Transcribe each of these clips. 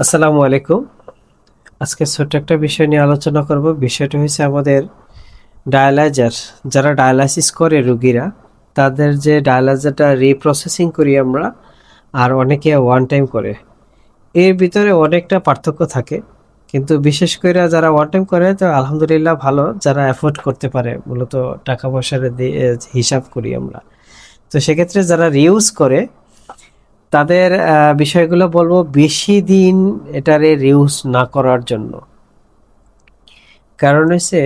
আসসালামু আলাইকুম। আজকে ছোট্ট একটা বিষয় নিয়ে আলোচনা করব। বিষয়টা হচ্ছে আমাদের ডায়ালাইজার, যারা ডায়ালাইসিস করে রুগীরা, তাদের যে ডায়ালাইজারটা রিপ্রসেসিং করি আমরা, আর অনেকে ওয়ান টাইম করে, এর ভিতরে অনেকটা পার্থক্য থাকে। কিন্তু বিশেষ করে যারা ওয়ান টাইম করে তো আলহামদুলিল্লাহ ভালো, যারা অ্যাফোর্ড করতে পারে, মূলত টাকা পয়সার হিসাব করি আমরা। তো সেক্ষেত্রে যারা রিউজ করে তাদের বিষয়গুলো বলবো বেশি দিন এটারে রিউজ না করার জন্য। কারণ হচ্ছে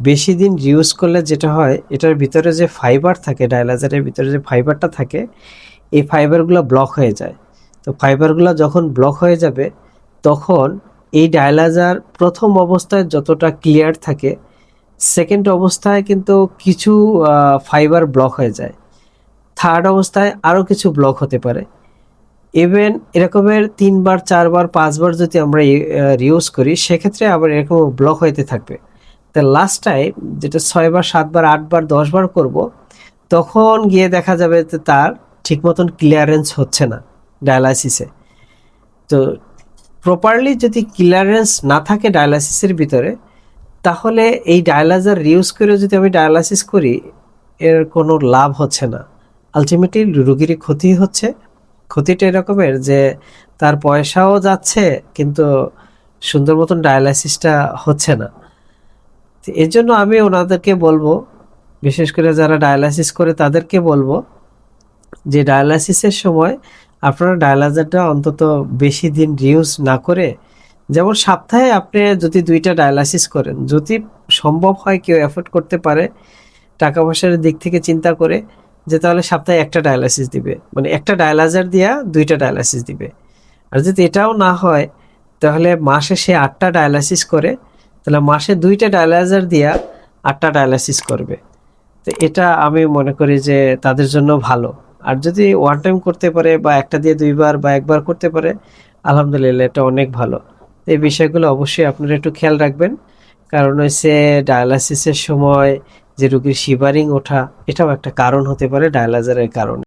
বেশি দিন রিউজ করলে যেটা হয়, এটার ভিতরে যে ফাইবার থাকে, ডায়ালাইজারের ভিতরে যে ফাইবারটা থাকে, এই ফাইবারগুলো ব্লক হয়ে যায়। তো ফাইবারগুলো যখন ব্লক হয়ে যাবে, তখন এই ডায়ালাইজার প্রথম অবস্থায় যতটা ক্লিয়ার থাকে, সেকেন্ড অবস্থায় কিন্তু কিছু ফাইবার ব্লক হয়ে যায়, থার্ড অবস্থায় আরও কিছু ব্লক হতে পারে। ইভেন এরকমের 3বার 4বার 5বার যদি আমরা রিউজ করি, সেক্ষেত্রে আবার এরকম ব্লক হইতে থাকবে। তা লাস্ট টাইম যেটা 6বার 7বার 8বার 10বার করব, তখন গিয়ে দেখা যাবে যে তার ঠিক মতন ক্লিয়ারেন্স হচ্ছে না ডায়ালাইসিসে। তো প্রপারলি যদি ক্লিয়ারেন্স না থাকে ডায়ালাইসিসের ভিতরে, তাহলে এই ডায়ালাইজার রিউজ করে যদি আমি ডায়ালাইসিস করি, এর কোনো লাভ হচ্ছে না। আলটিমেটলি রুগীরই ক্ষতি হচ্ছে। ক্ষতিটা এরকমের যে তার পয়সাও যাচ্ছে, কিন্তু সুন্দর মতন ডায়ালাইসিসটা হচ্ছে না। তো এর জন্য আমি ওনাদেরকে বলবো, বিশেষ করে যারা ডায়ালাইসিস করে তাদেরকে বলবো যে ডায়ালাইসিসের সময় আপনারা ডায়ালাইজারটা অন্তত বেশি দিন রিউজ না করে, যেমন সপ্তাহে আপনি যদি 2টা ডায়ালাইসিস করেন, যদি সম্ভব হয়, কেউ এফোর্ড করতে পারে টাকা পয়সার দিক থেকে চিন্তা করে, যে তাহলে সপ্তাহে একটা ডায়ালাইসিস দিবে, মানে একটা ডায়ালাইজার দিয়া 2টা ডায়ালাইসিস দিবে। আর যদি এটাও না হয়, তাহলে মাসে সে 8টা ডায়ালাইসিস করে, তাহলে মাসে 2টা ডায়ালাইজার দিয়া 8টা ডায়ালাইসিস করবে। তো এটা আমি মনে করি যে তাদের জন্য ভালো। আর যদি ওয়ান টাইম করতে পারে, বা একটা দিয়ে 2বার বা 1বার করতে পারে, আলহামদুলিল্লাহ এটা অনেক ভালো। এই বিষয়গুলো অবশ্যই আপনারা একটু খেয়াল রাখবেন। কারণ হচ্ছে ডায়ালাইসিসের সময় যে রোগীর শিভারিং ওঠা, এটাও একটা কারণ হতে পারে ডায়ালাইজারের কারণে।